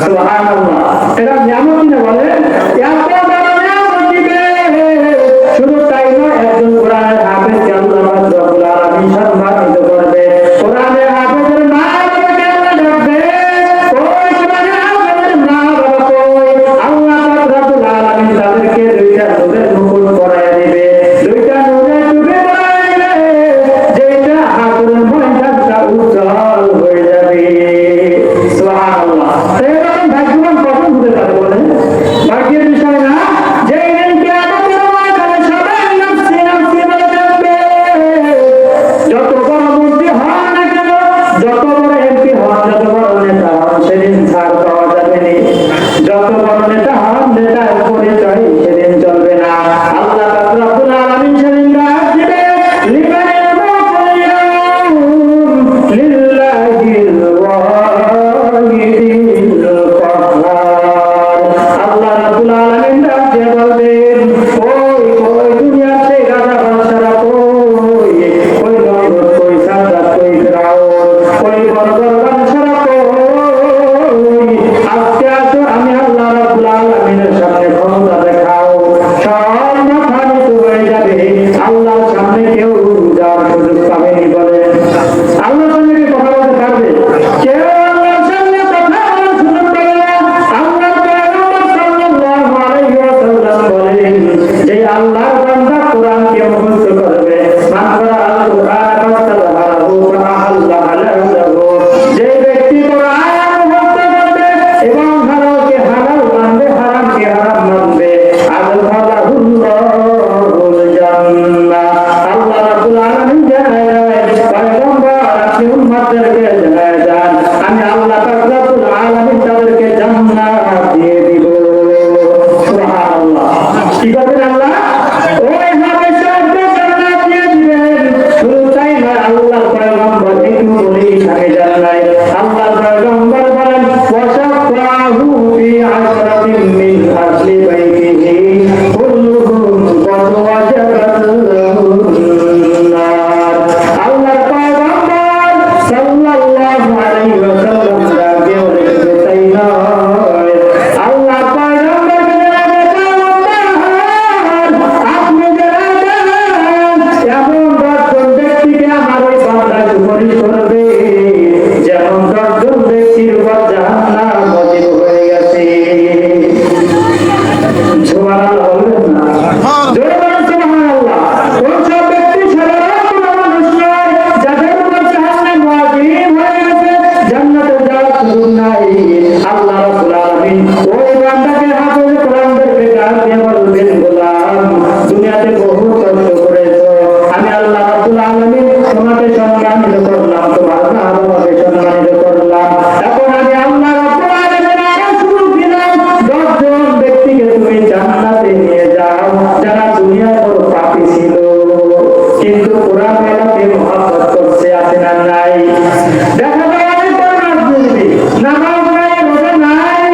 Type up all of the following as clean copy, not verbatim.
সুবহানাল্লাহ। এটা নিয়ামত কিনা বলে, এত বড় নিয়ামত দিবে। শুধু তাই নয়, একজন কোরআনের হাফেজকে আল্লাহ রাব্বুল আলামিন সম্মানিত করবে। কোরআনের হাফেজের মা বাবাকে আল্লাহ ডাকবে, ওই কোরআনের হাফেজের মা বাবা কই? আল্লাহ রাব্বুল আলামিন তাদেরকে দুইটা নূরের মুকুট পরাইয়া দিবে, দুইটা নূরের টুপি পরাইয়া দিবে, যেটা হাতের ময়দানটা উজ্জ্বল হয়ে যাবে। সুবহানাল্লাহ। এরকম ভাগ্যবান কখন হতে পারে বলেন? ভাগ্যের বিষয় না। যেই দিন কিয়ামতের ময়দানে সবাই নাফসি নাফসি বলে ডাকবে, যত বড় মন্ত্রী হন না কেন, যত বড় এমপি হন, যত বড় নেতা হন, সেদিন ছাড় পাওয়া যাবে না। যত বড় নেতা হন, নেতার পরিচয় সেদিন চলবে না। আল্লাহ পাক রব্বুল আলামিন সেদিন ডাক দিবে, লিমানিল মুলকুল ইয়াউম লিল্লাহিল ওয়াহিদিল কাহ্হার। আল্লাহ রাব্বুল আলামিন ডাক দিয়ে বলবেন, ওই ওই দুনিয়ার সেই রাজা বাদশারা কই? ওই নমরুদ কই, সাদ্দাত কই, ফিরআউন কই, বড় বড় বাদশারা কই? আজকে আসো, আমি আল্লাহ রাব্বুল আলামিনের সামনে ক্ষমতা দেখাও। সব মাথা নিচু হয়ে যাবে, আল্লাহর সামনে কেউ যাওয়ার সুযোগ পাবেনি। বলে আল্লাহর সামনে কি কথা বলতে পারবে কেউ? আল্লাহর সামনে কথা বলার সুযোগ পাবে না। আল্লাহর পয়গম্বর সাল্লাল্লাহু আলাইহি ওয়াসাল্লাম বলেন, যে আল্লাহর বান্দা কোরআনকে মুখস্থ করবে, মান করাআল কুরআন ফাস্তাযহারাহু ফাআহাল্লাহু লাহু, যে ব্যক্তি কোরআন মুখস্থ করবে এবং হালালকে হালাল মানবে, হারামকে হারাম মানবে, আদখালাহুল্লাহুল জান্নাহ। আল্লাহ রাব্বুল আলামিন জানায় দেন, পয়গম্বর আপনি উম্মতদেরকে জানায় দেন, আমি আল্লাহ পাক রব্বুল আলামিন তাদেরকে জান্নাত দিয়ে দিব। সুবহানাল্লাহ। কি করবেন আল্লাহ? ওই হাফেজ সাহেবকে জান্নাত দিয়ে দিবেন। শুধু তাই নয়, আল্লাহর পয়গম্বর একটু বলেই থাকে জানায়, আল্লাহর পয়গম্বর বলেন, ওয়াশাফাহু ফি আশরাতিন মিন আহলি বাইতিহি কুল্লুহুম কদ ওয়াজাবাত লাহুন নার। আল্লাহর পয়গম্বর সাল্লাল্লাহু আলাইহি ওয়াসাল্লাম ডাকে বলে, তাই নয়, আল্লাহর পয়গম্বরকে জানাবে, আপনি জানাবেন এমন 10 জন ব্যক্তিকে আমার ওই বান্দা সুপারিশ করবে, যেমন 10 জন ব্যক্তির উপর জাহান্নাম ওয়াজিব হয়ে গেছে। সুবহানাল্লাহ বলবেন না? জোরে বলেন সুবহানাল্লাহ। কোন সব ব্যক্তি সাধারণ কোনো মানুষ নয়, যাদের উপর জাহান্নাম ওয়াজিব হয়ে গেছে, জান্নাতে যাওয়ার সুযোগ নাই। আল্লাহ রাব্বুল আলামিন ওই বান্দাকে হাফেজ কোরআনদেরকে ডাক দিয়ে বলবেন, গোলাম, দুনিয়াতে বহু কষ্ট করেছো, আমি আল্লাহ রাব্বুল আলামিন তোমাকে সম্মানিত করলাম, তোমার মা বাবাকে সম্মানিত করলাম। এখন আমি আল্লাহ রাব্বুল আলামিন আরো সুযোগ দিলাম, 10 জন ব্যক্তিকে তুমি জান্নাতে নিয়ে যাও, যারা দুনিয়ার বড় পাপী ছিল, কিন্তু কোরআন এলাকে মহব্বত করছে, আছে না নাই? দেখা যায় অনেক বড় রাজনীতি, নামাজ নাই, রোজা নাই,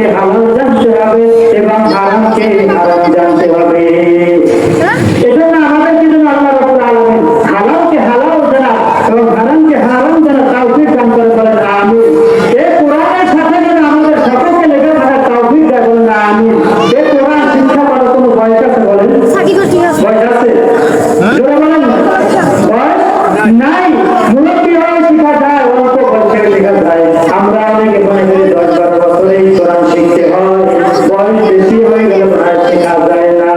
হালালকে হালাল জানতে হবে এবং হারামকে হারাম জানতে হবে। এজন্য আমাদের জন্য আল্লাহ রাব্বুল আলামিন হালালকে হালাল জানা এবং হারামকে হারাম জানা তাওফিক দান করে বলেন আমিন। এই কোরআনের সাথে যেন আমাদের সকলকে লেগে থাকা তাওফিক দেয় বলেন আমিন। এই কোরআন শিক্ষা করার কোনো বয়স আছে বলেন? বয়স আছে? জোরে বলেন বয়স নাই। মুরব্বী হয়ে শেখা যায়, অল্প বয়সে শেখা যায়। আমরা অনেকে মনে করি 10-12 বছরেই কোরআন শিখতে হয়, বয়স বেশি হয়ে গেলে আর শেখা যায় না।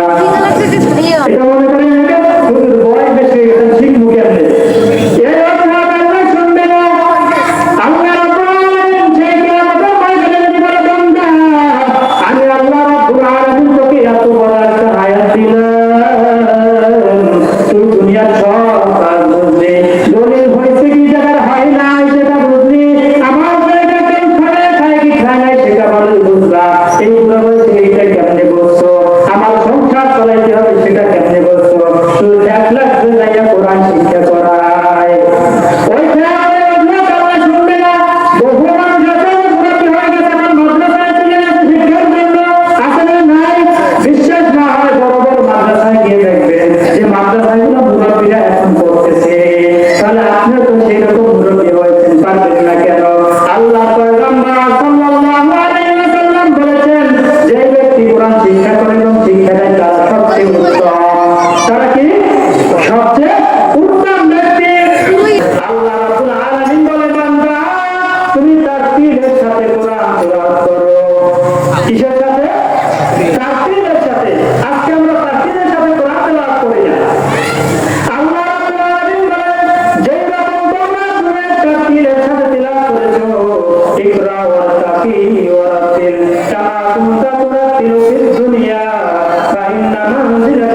এটা মনে করেন বয়স বেশি হয়ে গেছে শিখবো কেমনে? এই কথা আল্লাহ শুনবে না। আল্লাহ রাব্বুল আলামিন সেই কিয়ামতের ময়দানে যদি বলে, বান্দা আমি আল্লাহ রাব্বুল আলামিন তোকে এত বড় একটা হায়াত দিলাম, তুই দুনিয়ার সব কাজ বুঝলি, দলিল হয়েছে কি জায়গার হয় নাই সেটা বুঝলি, আমার জায়গা কেউ খায় খায় কি খায় নাই সেটা ভালো বুঝলা, এইগুলো হয়েছে এইটা কেমনে বলছো, আমার সংসার চালাইতে হবে সেটা কেমনে বলছো, তুই 1 লাখ যাইয়া কোরআন শিক্ষা করায় ওই খেয়ালের লোক আল্লাহ শুনবে না। বহু মানুষ আছে মুরব্বী হয়ে গেছে, আমার মাদ্রাসায় চলে গেছে শিক্ষার জন্য, আসলে নাই। বিশ্বাস না হয় বড় বড় মাদ্রাসায় গিয়ে দেখবেন যে মাদ্রাসাগুলো মুরব্বীরা এখন করতেছে, তাহলে আপনিও তো সেরকম মুরব্বী হয়েছেন, পারবেন না কেন? আল্লাহ পয়গম্বর সাল্লাল্লাহু আলাইহি ওয়াসাল্লাম বলেছেন, যে ব্যক্তি কোরআন শিক্ষা করে এবং শিক্ষা দেয় তার সবচেয়ে উত্তম, তারা কি সবচেয়ে উত্তম ব্যক্তি। আল্লাহ রাব্বুল আলামিন বলে, বান্দা তুমি তারতিলের সাথে কোরআন তেলাওয়াত করো। কিসের সাথে? তারতিলের সাথে। আজকে আমরা তারতিলের সাথে কোরআন তেলাওয়াত করি না। আল্লাহ রাব্বুল আলামিন বলেন, যেই রকম তোমরা সুরে তারতিলের সাথে তেলাওয়াত করেছো, ইকরা ওয়ারতাকি ওয়ারাতিল কামা কুনতা তুরাতিলু ফিদ দুনিয়া ফাইন্না মানজিলাতা